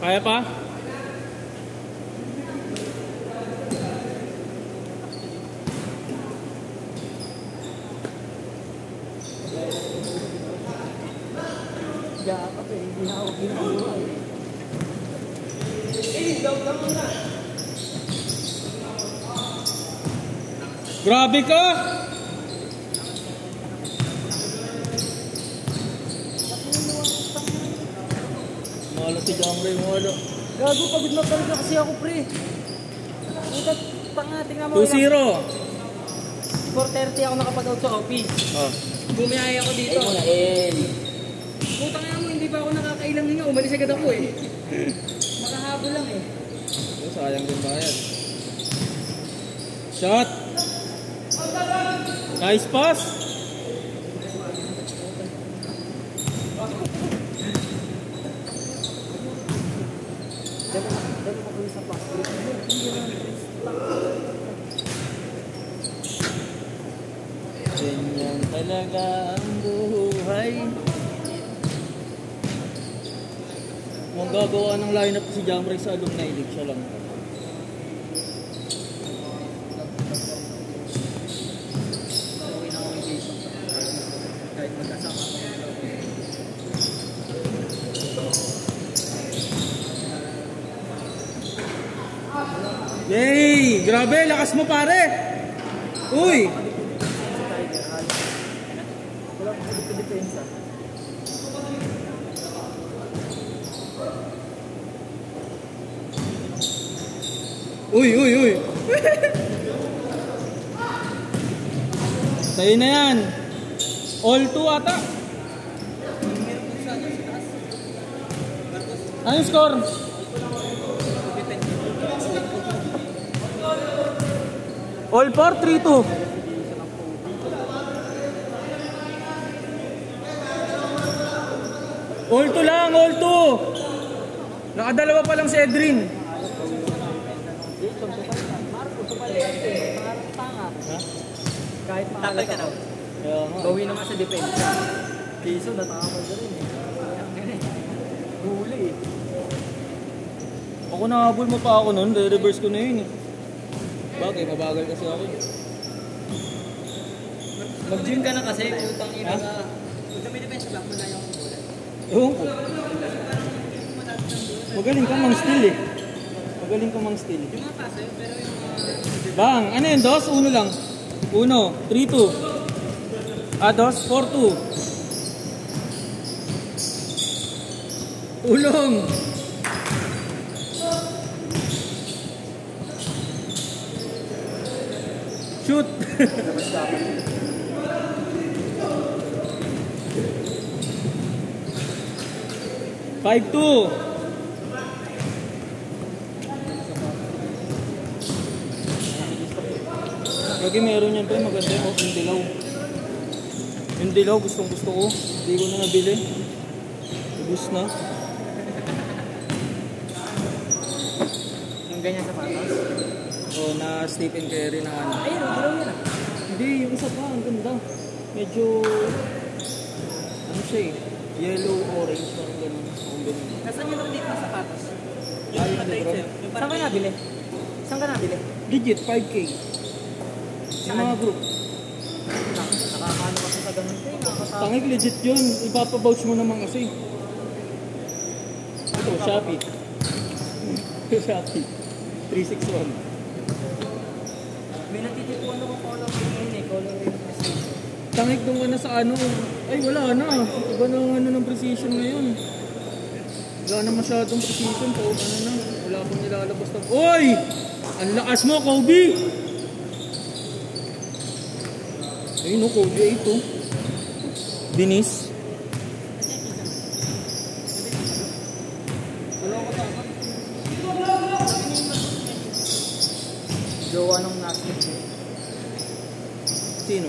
Kaya pa? Yakap eh, hindi na ako ginagawa eh. Grabe ka! Mahalo si Jamray, mahalo. Gago, pagod na talaga kasi ako, pre. Putat, tanga, tingnan mo. 2-0. 4:30 ako nakapag-out sa office. Oh. Bumiyaya ako dito. Ayun na, El. Putang nga mo, hindi pa ako nakakailang hinga. Umalis agad ako eh. Makahabol lang eh. Oh, sayang din bayad. Shot! Nice pass! Dali mo ko sa pass. Ganyan talaga ang buhay. Magagawa ng lineup si Jamray sa alumni league, siya lang. Kahit magkasama ako. Yay! Grabe, lakas mo pare! Uy! Wala pa sa depensa. Uy, uy, uy! Sa'yo na yan! All 2 ata! Anong score? All 4, 3-2. All 2 lang, all 2. Nakadalawa pa lang si Edrin. Kahit maalat ka daw. Gawin naman sa depensa. Piso, natakapal ka rin eh. Huli eh. Ako nahabol mo pa ako nun, re-reverse ko na yun eh. Bagay, mabagal kasi ako. Mag-gym ka na kasi, putang ina ka. Kung may depensa ba, malayo akong bola. Ewan ko. Magaling ka mang steal eh. Magaling ka mang steal. Yung mga paso, pero yung mga... Bang, ano yun, dos? Uno lang. 1, 3-2. Dos, 4-2. Ulong. Shoot. 5-2. Lagi meron yan pa, maganda yung dilaw. Yung dilaw, gustong gusto ko. Hindi ko na nabili. Ubus na. Yung ganyan sa patas. O, na Stephen Curry na ano. Ayun, dilaw yan ah. Hindi, yung isa pa, ang ganda. Medyo, ano siya eh, yellow, orange, parang ganun. Ang ganun. Nasaan yung dito sa patas? Ayun na bro. Saan ka nabili? Saan ka nabili? Legit, 5K. Yung mga group. Nakakano kasi sa ganun ko eh. Nakakasama. Tangig, legit yun. Ipapabouch mo naman kasi. Ito, Shopee. Shopee. 361. May natitipuan ako color ring eh. Color ring precision. Tangig doon ka na sa ano. Ay, wala na. Iba na ang ano ng precision ngayon. Wala na masyadong precision. Ano na. Wala akong nilalabas na. Oy! Ang lakas mo, Kobe! Ayun no, Kobe 8 oh. Binis. Jowa nung nasip eh. Sino?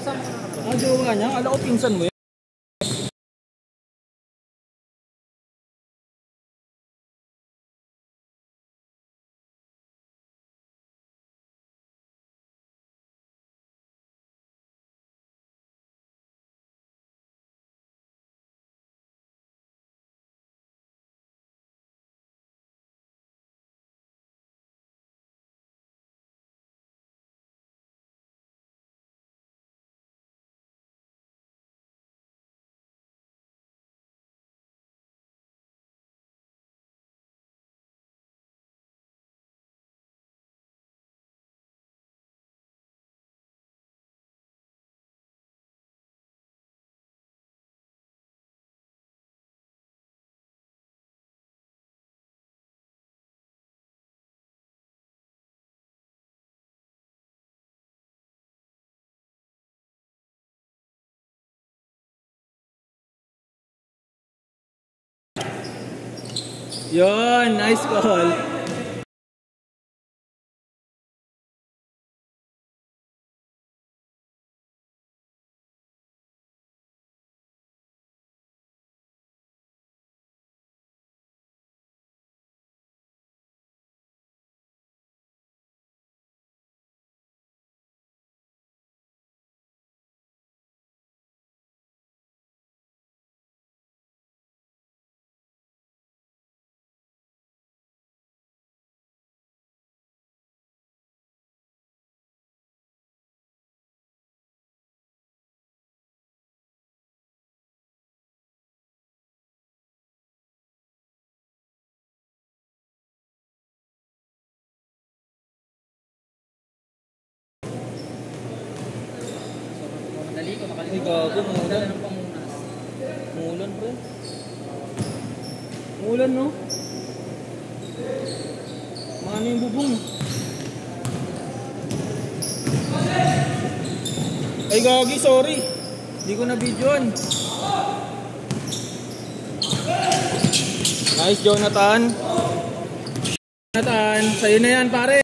Kasama ka na. Jowa niya. Ala ko pinsan mo yun. Yun, nice call. Dali ko, Ay, gago, Dala ng pamunas. Mulan, pre. Mulan, no? Maano yung bubong? Ay, gagi, sorry. Hindi ko na videoan. Nice, Jonathan. Jonathan, sa'yo na yan, pare.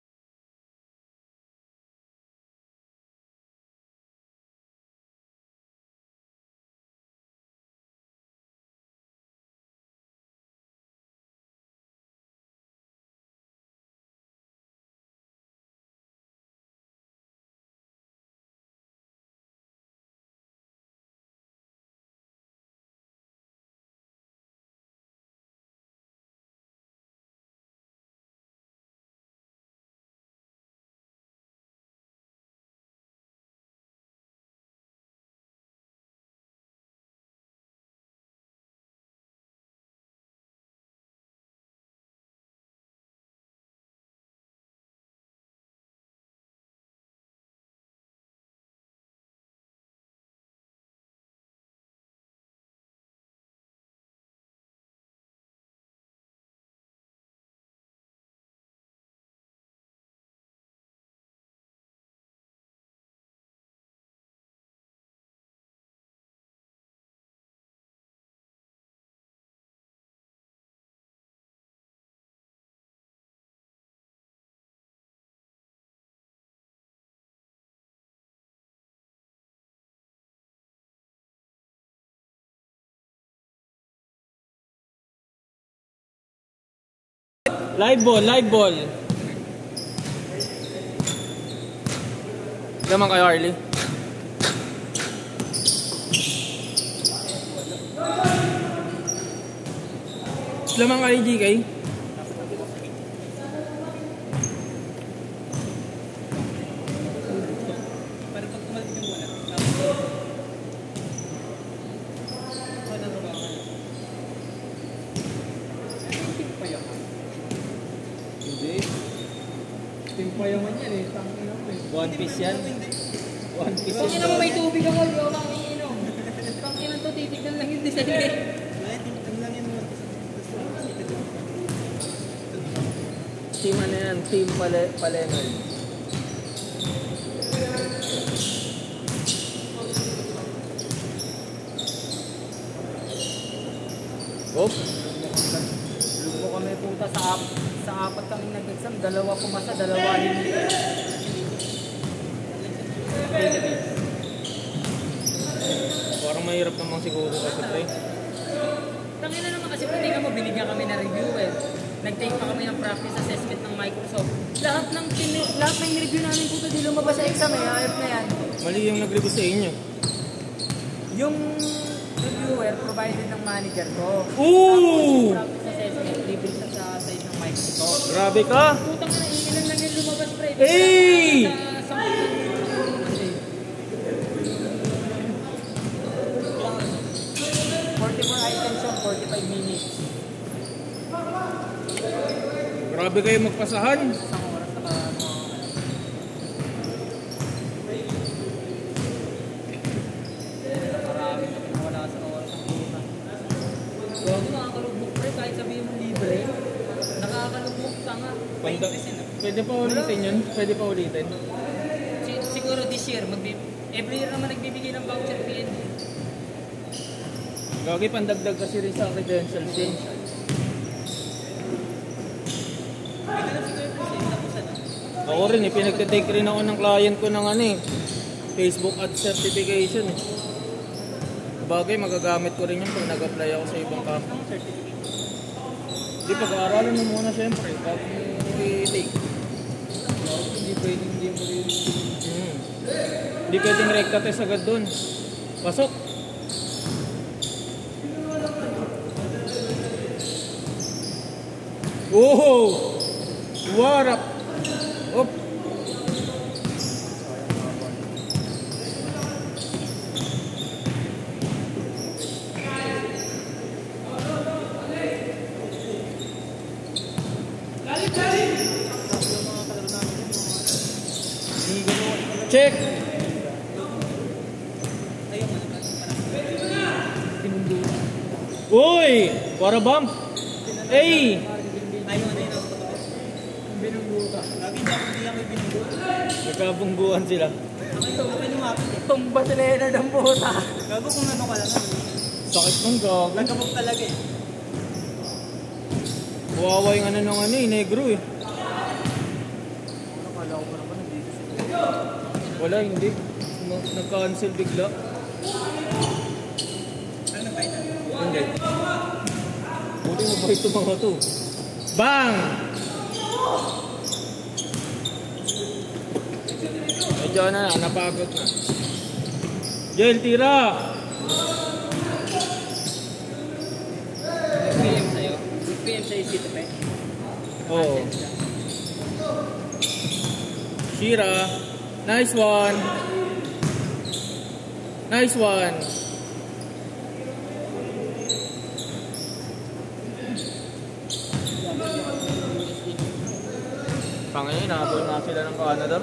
Live ball, live ball. Lamang kay Harley. Lamang kay GK. Timpayaman yan eh. One Piece yan. One Piece Huwag yan. naman may tubig ako. Hindi ako makiinom. Tangkinan to, titignan lang yung design eh. Team ano yan? Team Palenol. Op. Lupo kami puta sa apat kaming nag-exam. Dalawa pumasa, dalawa hindi. Parang mahirap naman siguro kasi pre. Tangina naman kasi tingnan mo, binigyan kami na review eh. Nag-take pa kami ng practice assessment ng Microsoft. Lahat ng review namin puta di lumabas sa exam eh. Ayop na yan. Mali yung nag-review sa inyo. Yung reviewer provided ng manager ko. Ooh! Practice assessment, libre siya sa side ng Microsoft. Grabe ka! Putang na, ilan lang yung lumabas pre. Hey! Sa 44 items yung 45 minutes. Grabe kayo magpasahan. Isang oras na ba? Marami na pinawala sa oras ng puta. Gago, nakakalugmok pre, kahit sabihin mo libre. Nakakalugmok tanga. Pwede pa ulitin yun? Pwede pa ulitin? Siguro this year, every year naman nagbibigay ng voucher PNB. Gagi, pandagdag kasi rin sa credentials din. Ako rin eh, pinagtitake rin ako ng client ko ng ano eh, Facebook ad certification eh. Bagay, magagamit ko rin yun pag nag-apply ako sa ibang company. Hindi, pag-aaralan mo muna syempre, bago mo i-take. Hindi pwedeng hindi mo rin. Hindi pwedeng recta test agad dun. Pasok! Oh! What up? Op! Check! Uy! Para bump! Hey! Nagkabungguan sila. Tumba sila yun ng puta. Gago kung ano ka lang. Sakit ng gago. Nagkabog talaga eh. Kawawa yung ano ng ano eh, negro eh. Nakala ko pa naman nandito sila. Wala, hindi. Nag-cancel bigla. Ano ba ito? Hindi. Buti mabait ito mga to. Bang! Medyo na, napagod na. Jel, tira! PM sa'yo? PM sa'yo si Tepe? Oo. Shira. Nice one. Nice one. Pangay, nahabol na sila ng Canada.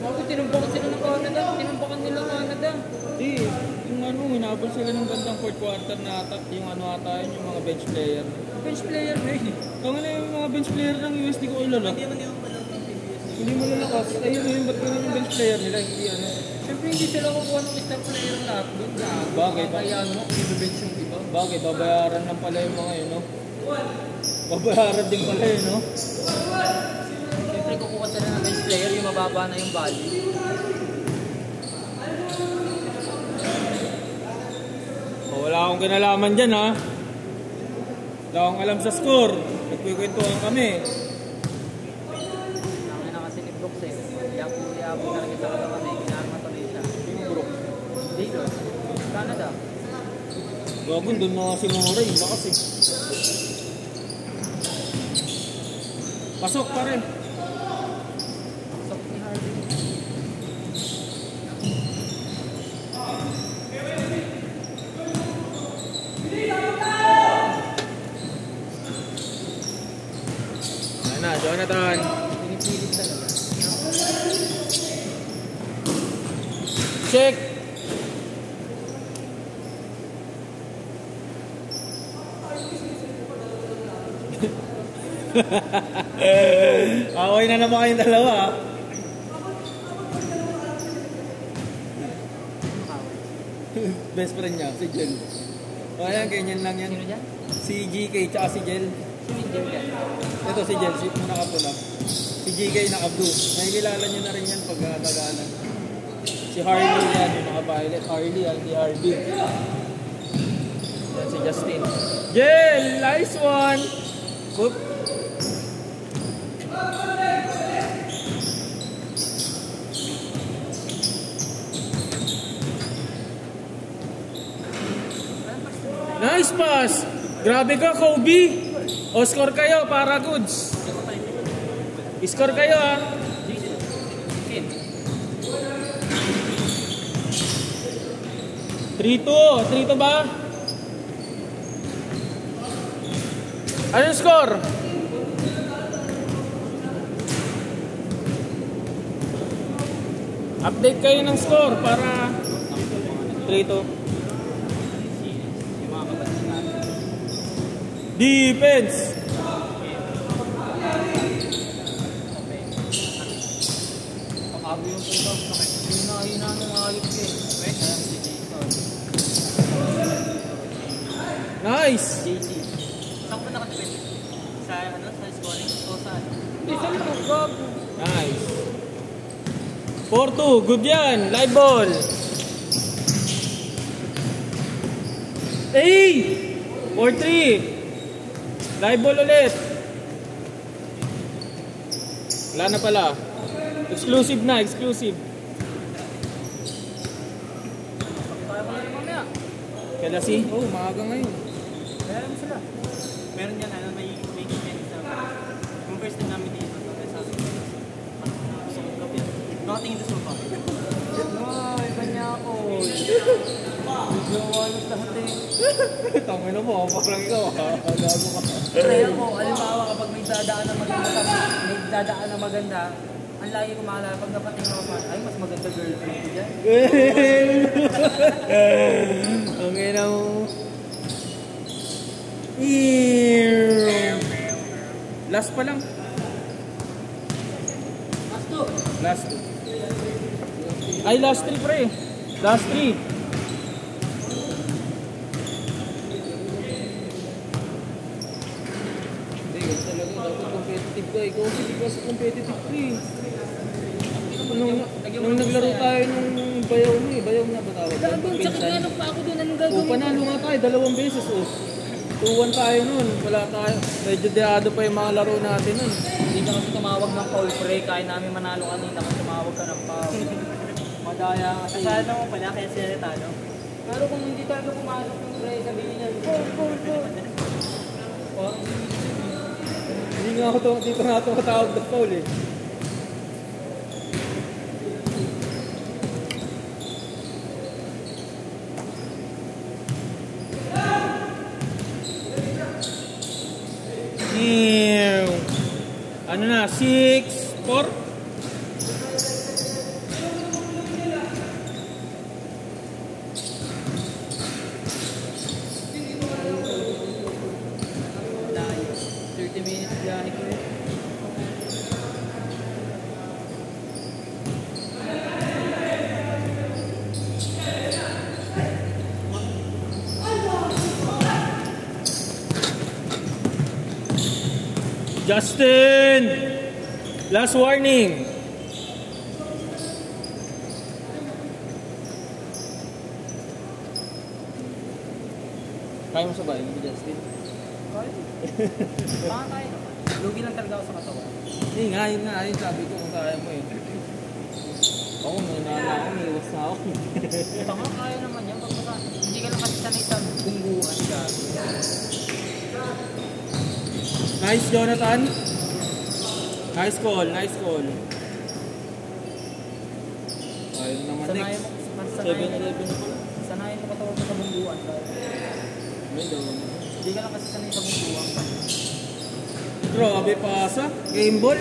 Bakit tinumbakan sila ng Canada? Tinumbakan nila Canada. Hindi, yung ano, hinabol sila ng bandang fourth quarter na ata, yung ano ata yun, yung mga bench player. Bench player na eh. Kung ano yung mga bench player ng USD ko ilala. Hindi mo lalakas. Ayun yun, ba't yun yung bench player nila, hindi ano. Siyempre hindi sila kukuha ng star player lahat doon. Bagay ba? Kaya ano, i-bench yung iba. Bagay, babayaran lang pala yung mga yun, no? Babayaran din pala yun, no? Siyempre kukuha sila ng bench player, yung mababa na yung value. Oh, wala akong kinalaman dyan, ha? Wala akong alam sa score. Nagkikwentuhan kami. Namin na kasi ni Brooks eh. Yapo talaga sa katawan eh. Ginarma tuloy siya. Sino Brooks? Dito. Canada. Gagawin, doon na si Mora, yung lakas eh. Pasok pa rin. Sakit ni Harvey. Ayan na, Jonathan. Pinipilit talaga. Check. Away na naman kayong dalawa. Best friend niya, si Jel. O ayan, ganyan lang yan. Sino dyan? Si GK tsaka si Jel. Sino yung Jel yan? Ito si Jel, si nakapula. Si GK naka-blue. Nakikilala niyo na rin yan pag tagalan. Si Harley yan, yung naka-violet. Harley yan, si Harley. Yan si Justin. Jel, nice one! Oop. Nice pass! Grabe ka, Kobe! O, score kayo para goods. Score kayo, ha? 3-2 ba? Anong score? Update kayo ng score para 3-2. Defense! Pakago yung puto. Hina ng ayot ko eh. Nice! JC. Saan ko ba nakatipid? Sa ano? Sa scoring? O saan? Hindi, saan mo? Gago. Nice. 4-2. Good yan. Live ball. Hey! 4-3. Live ball ulit. Wala na pala. Exclusive na. Exclusive. Kaya pala rin mamaya. Kaya si? Oh, maaga ngayon. Kaya mo sila. Meron yan, ano, may event na. Yung first time namin dito, sabi ko, gusto ko gabi. Nakatingin sa sofa. No, iba niya ako. Jowanos lahat eh. Tangin na mo. Parang ikaw. Gago ka. Kaya mo, alimbawa kapag may dadaan na maganda, ang lagi ko maalala pag napating ako sa ay, mas maganda girlfriend ko dyan. Ang ina mo. Last pa lang. Mas to. Last 2. Ay, last 3 pre. Last 3. Hindi, ganun talaga. Dapat competitive ka. Ikaw kasi di ka sa competitive pre. Nung naglaro tayo nung bayaw mo eh. Bayaw na ba tawag? Gago, sakit nga nung pa ako doon. Anong O, gagawin? panalo nga tayo. 2 beses oh. 2-1 tayo nun. Wala tayo. Medyo deado pa yung mga laro natin nun. Hindi ka kasi tumawag ng foul pre. Kaya namin manalo kanina kasi tumawag ka ng foul. Madaya kasi. Kasala mo pala, kaya sila talo. Pero kung hindi talaga pumasok ng pre, sabihin niya, foul. Hindi nga ako dito nga tumatawag ng foul eh. Ano na? 6-4? Justin! Last warning! Kaya mo sabay, hindi Justin? Baka kaya naman. Lugi lang talaga ako sa katawan. Hindi nga, yun nga. Yun sabi ko kung kaya mo eh. Ako, nanala ako, niiwas na ako. Ito nga, kaya naman yan. Hindi ka lang kasi sanay sa bungguan ka. Nice, Jonathan. Nice call, nice call. Ayun naman Sanayin next. mo, 7-11 na pala. sanayin mo katawan mo sa bungguan ka. Medyo. Hindi ka lang kasi sanay sa bungguan ka. Grabe pasa. Game ball.